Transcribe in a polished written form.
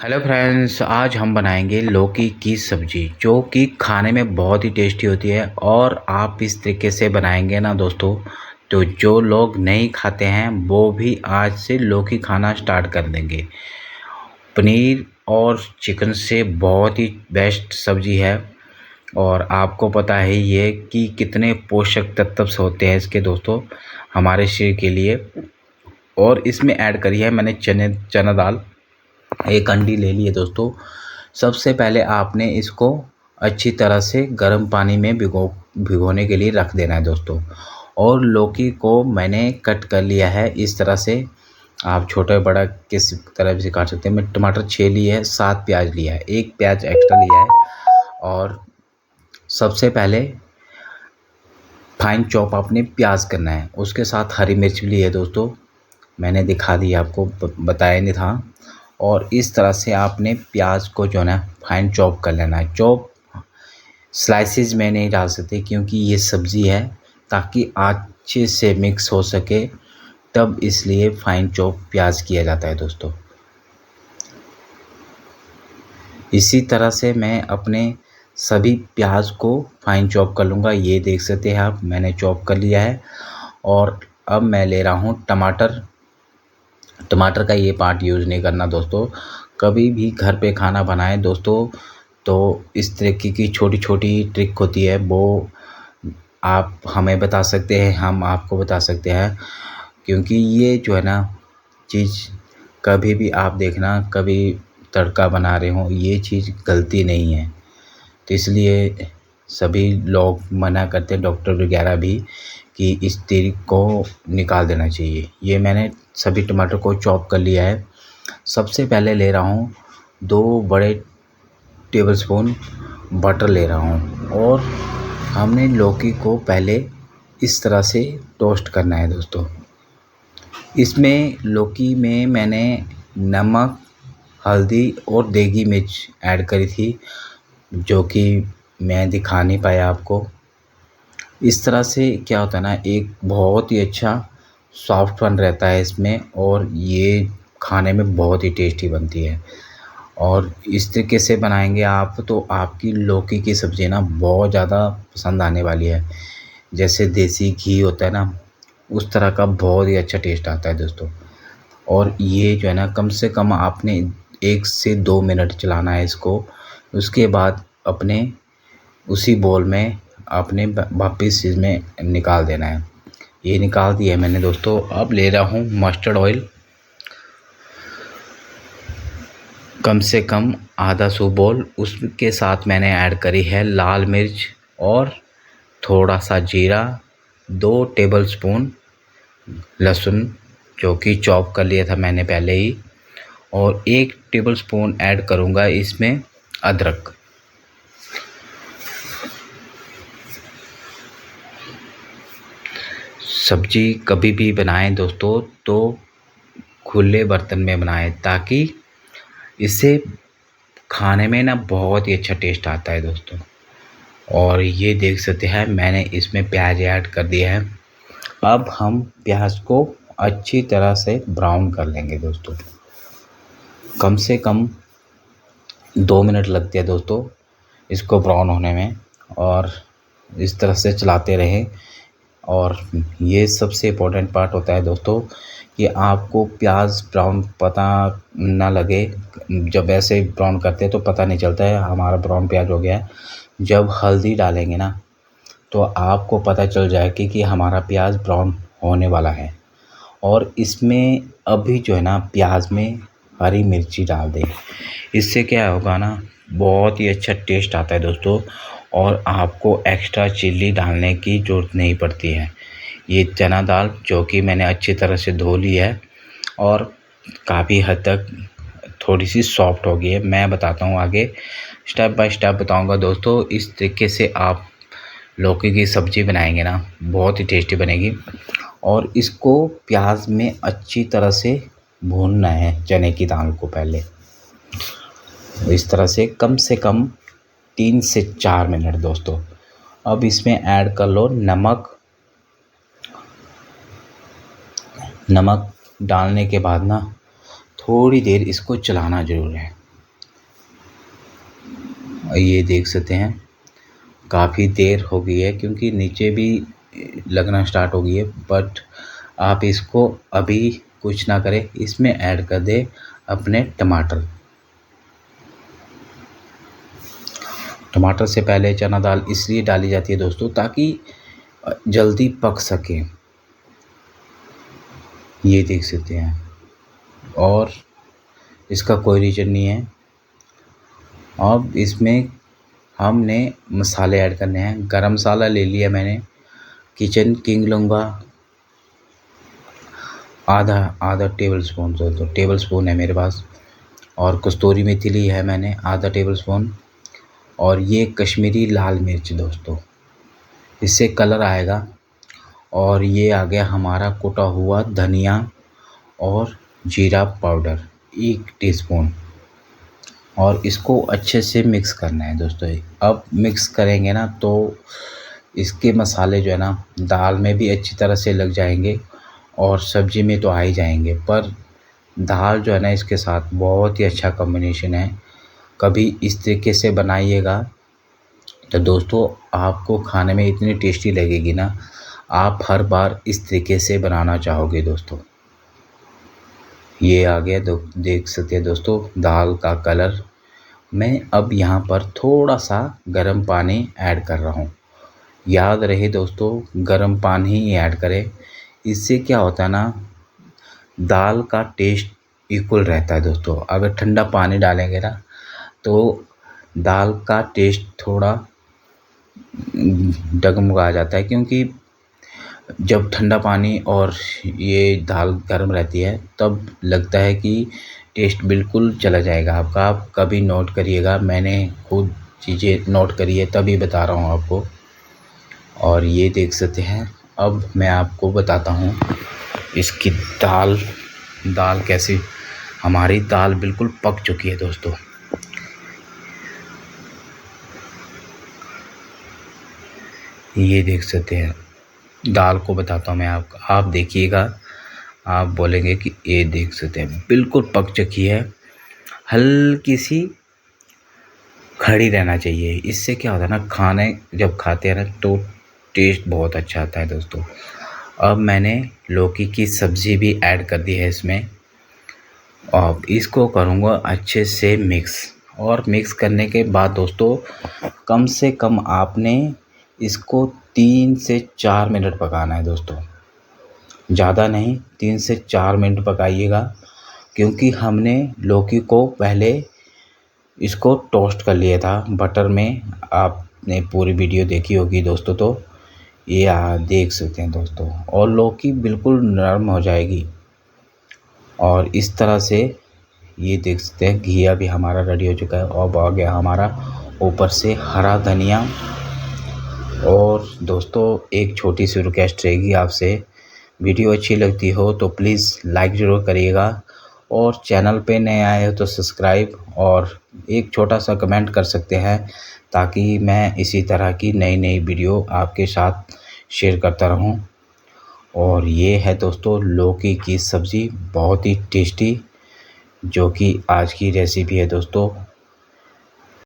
Hello friends, आज हम बनाएंगे लौकी की सब्ज़ी जो कि खाने में बहुत ही टेस्टी होती है। और आप इस तरीके से बनाएंगे ना दोस्तों, तो जो लोग नहीं खाते हैं वो भी आज से लौकी खाना स्टार्ट कर देंगे। पनीर और चिकन से बहुत ही बेस्ट सब्ज़ी है। और आपको पता है ये कि कितने पोषक तत्व होते हैं इसके दोस्तों हमारे शरीर के लिए। और इसमें ऐड करी है मैंने चना दाल, एक अंडी ले ली है दोस्तों। सबसे पहले आपने इसको अच्छी तरह से गर्म पानी में भिगोने के लिए रख देना है दोस्तों। और लौकी को मैंने कट कर लिया है इस तरह से। आप छोटा बड़ा किस तरह से काट सकते हैं। मैं टमाटर 6 लिए है, 7 प्याज लिया है, 1 प्याज एक्स्ट्रा लिया है। और सबसे पहले फाइन चॉप आपने प्याज करना है, उसके साथ हरी मिर्च भी ली है दोस्तों, मैंने दिखा दी आपको, बताया नहीं था। और इस तरह से आपने प्याज को जो है ना फाइन चॉप कर लेना है। चॉप स्लाइसेस में नहीं डाल सकते क्योंकि ये सब्ज़ी है, ताकि अच्छे से मिक्स हो सके, तब इसलिए फाइन चॉप प्याज किया जाता है दोस्तों। इसी तरह से मैं अपने सभी प्याज को फाइन चॉप कर लूँगा। ये देख सकते हैं आप, मैंने चॉप कर लिया है। और अब मैं ले रहा हूँ टमाटर। टमाटर का ये पार्ट यूज़ नहीं करना दोस्तों। कभी भी घर पे खाना बनाएं दोस्तों तो इस तरीके की छोटी छोटी ट्रिक होती है, वो आप हमें बता सकते हैं, हम आपको बता सकते हैं। क्योंकि ये जो है ना चीज़, कभी भी आप देखना, कभी तड़का बना रहे हो, ये चीज़ गलती नहीं है। तो इसलिए सभी लोग मना करते हैं, डॉक्टर वगैरह भी, कि इस तेल को निकाल देना चाहिए। ये मैंने सभी टमाटर को चॉप कर लिया है। सबसे पहले ले रहा हूँ 2 बड़े टेबलस्पून बटर ले रहा हूँ। और हमने लौकी को पहले इस तरह से टोस्ट करना है दोस्तों। इसमें लौकी में मैंने नमक, हल्दी और देगी मिर्च ऐड करी थी, जो कि मैं दिखा नहीं पाया आपको। इस तरह से क्या होता है ना, एक बहुत ही अच्छा सॉफ्टपन रहता है इसमें, और ये खाने में बहुत ही टेस्टी बनती है। और इस तरीके से बनाएंगे आप तो आपकी लौकी की सब्ज़ी ना बहुत ज़्यादा पसंद आने वाली है। जैसे देसी घी होता है ना, उस तरह का बहुत ही अच्छा टेस्ट आता है दोस्तों। और ये जो है ना, कम से कम आपने 1 से 2 मिनट चलाना है इसको। उसके बाद अपने उसी बोल में आपने वापस इसमें निकाल देना है। ये निकाल दिया है मैंने दोस्तों। अब ले रहा हूँ मस्टर्ड ऑयल, कम से कम आधा बोल। उसके साथ मैंने ऐड करी है लाल मिर्च और थोड़ा सा जीरा, 2 टेबलस्पून लहसुन जो कि चॉप कर लिया था मैंने पहले ही, और 1 टेबलस्पून ऐड करूँगा इसमें अदरक। सब्जी कभी भी बनाएं दोस्तों तो खुले बर्तन में बनाएं, ताकि इससे खाने में ना बहुत ही अच्छा टेस्ट आता है दोस्तों। और ये देख सकते हैं मैंने इसमें प्याज ऐड कर दिया है। अब हम प्याज को अच्छी तरह से ब्राउन कर लेंगे दोस्तों। कम से कम 2 मिनट लगते हैं दोस्तों इसको ब्राउन होने में। और इस तरह से चलाते रहें। और ये सबसे इम्पोर्टेंट पार्ट होता है दोस्तों, कि आपको प्याज ब्राउन पता ना लगे। जब ऐसे ब्राउन करते हैं तो पता नहीं चलता है हमारा ब्राउन प्याज हो गया है। जब हल्दी डालेंगे ना, तो आपको पता चल जाएगा कि हमारा प्याज ब्राउन होने वाला है। और इसमें अभी जो है ना, प्याज में हरी मिर्ची डाल दें। इससे क्या होगा ना, बहुत ही अच्छा टेस्ट आता है दोस्तों। और आपको एक्स्ट्रा चिल्ली डालने की ज़रूरत नहीं पड़ती है। ये चना दाल जो कि मैंने अच्छी तरह से धो ली है और काफ़ी हद तक थोड़ी सी सॉफ्ट हो गई है। मैं बताता हूँ आगे, स्टेप बाय स्टेप बताऊँगा दोस्तों। इस तरीके से आप लौकी की सब्ज़ी बनाएंगे ना, बहुत ही टेस्टी बनेगी। और इसको प्याज में अच्छी तरह से भूनना है, चने की दाल को पहले इस तरह से कम 3 से 4 मिनट दोस्तों। अब इसमें ऐड कर लो नमक। नमक डालने के बाद ना थोड़ी देर इसको चलाना ज़रूर है। ये देख सकते हैं काफ़ी देर हो गई है क्योंकि नीचे भी लगना स्टार्ट हो गई है। बट आप इसको अभी कुछ ना करें, इसमें ऐड कर दें अपने टमाटर। टमाटर से पहले चना दाल इसलिए डाली जाती है दोस्तों ताकि जल्दी पक सके। ये देख सकते हैं, और इसका कोई रीज़न नहीं है। अब इसमें हमने मसाले ऐड करने हैं। गरम मसाला ले लिया मैंने, किचन किंग लूँगा आधा टेबल स्पून, तो टेबल स्पून है मेरे पास। और कस्तूरी मेथी ली है मैंने आधा टेबल स्पून। और ये कश्मीरी लाल मिर्च दोस्तों, इससे कलर आएगा। और ये आ गया हमारा कुटा हुआ धनिया और जीरा पाउडर 1 टीस्पून। और इसको अच्छे से मिक्स करना है दोस्तों। अब मिक्स करेंगे ना तो इसके मसाले जो है ना दाल में भी अच्छी तरह से लग जाएंगे और सब्ज़ी में तो आ ही जाएंगे, पर दाल जो है ना इसके साथ बहुत ही अच्छा कॉम्बिनेशन है। कभी इस तरीके से बनाइएगा तो दोस्तों आपको खाने में इतनी टेस्टी लगेगी ना, आप हर बार इस तरीके से बनाना चाहोगे दोस्तों। ये आ गया देख सकते हैं दोस्तों दाल का कलर। मैं अब यहाँ पर थोड़ा सा गर्म पानी ऐड कर रहा हूँ। याद रहे दोस्तों गर्म पानी ही ऐड करें, इससे क्या होता है ना दाल का टेस्ट इक्वल रहता है दोस्तों। अगर ठंडा पानी डालेंगे ना तो दाल का टेस्ट थोड़ा डगमगा जाता है, क्योंकि जब ठंडा पानी और ये दाल गर्म रहती है तब लगता है कि टेस्ट बिल्कुल चला जाएगा आपका। आप कभी नोट करिएगा, मैंने खुद चीज़ें नोट करी है तभी बता रहा हूँ आपको। और ये देख सकते हैं, अब मैं आपको बताता हूँ इसकी दाल कैसी। हमारी दाल बिल्कुल पक चुकी है दोस्तों। ये देख सकते हैं, दाल को बताता हूँ मैं आपको, आप देखिएगा, आप बोलेंगे कि ये देख सकते हैं बिल्कुल पक चुकी है। हल्की सी खड़ी रहना चाहिए, इससे क्या होता है ना खाने जब खाते हैं ना तो टेस्ट बहुत अच्छा आता है दोस्तों। अब मैंने लौकी की सब्ज़ी भी ऐड कर दी है इसमें। अब इसको करूँगा अच्छे से मिक्स। और मिक्स करने के बाद दोस्तों कम से कम आपने इसको 3 से 4 मिनट पकाना है दोस्तों, ज़्यादा नहीं, 3 से 4 मिनट पकाइएगा। क्योंकि हमने लौकी को पहले इसको टोस्ट कर लिया था बटर में, आपने पूरी वीडियो देखी होगी दोस्तों। तो ये देख सकते हैं दोस्तों, और लौकी बिल्कुल नरम हो जाएगी। और इस तरह से ये देख सकते हैं घिया भी हमारा रेडी हो चुका है। अब आ गया हमारा ऊपर से हरा धनिया। और दोस्तों एक छोटी सी रिक्वेस्ट रहेगी आपसे, वीडियो अच्छी लगती हो तो प्लीज़ लाइक ज़रूर करिएगा, और चैनल पे नए आए हो तो सब्सक्राइब और एक छोटा सा कमेंट कर सकते हैं, ताकि मैं इसी तरह की नई नई वीडियो आपके साथ शेयर करता रहूं। और ये है दोस्तों लौकी की सब्ज़ी, बहुत ही टेस्टी, जो कि आज की रेसिपी है दोस्तों।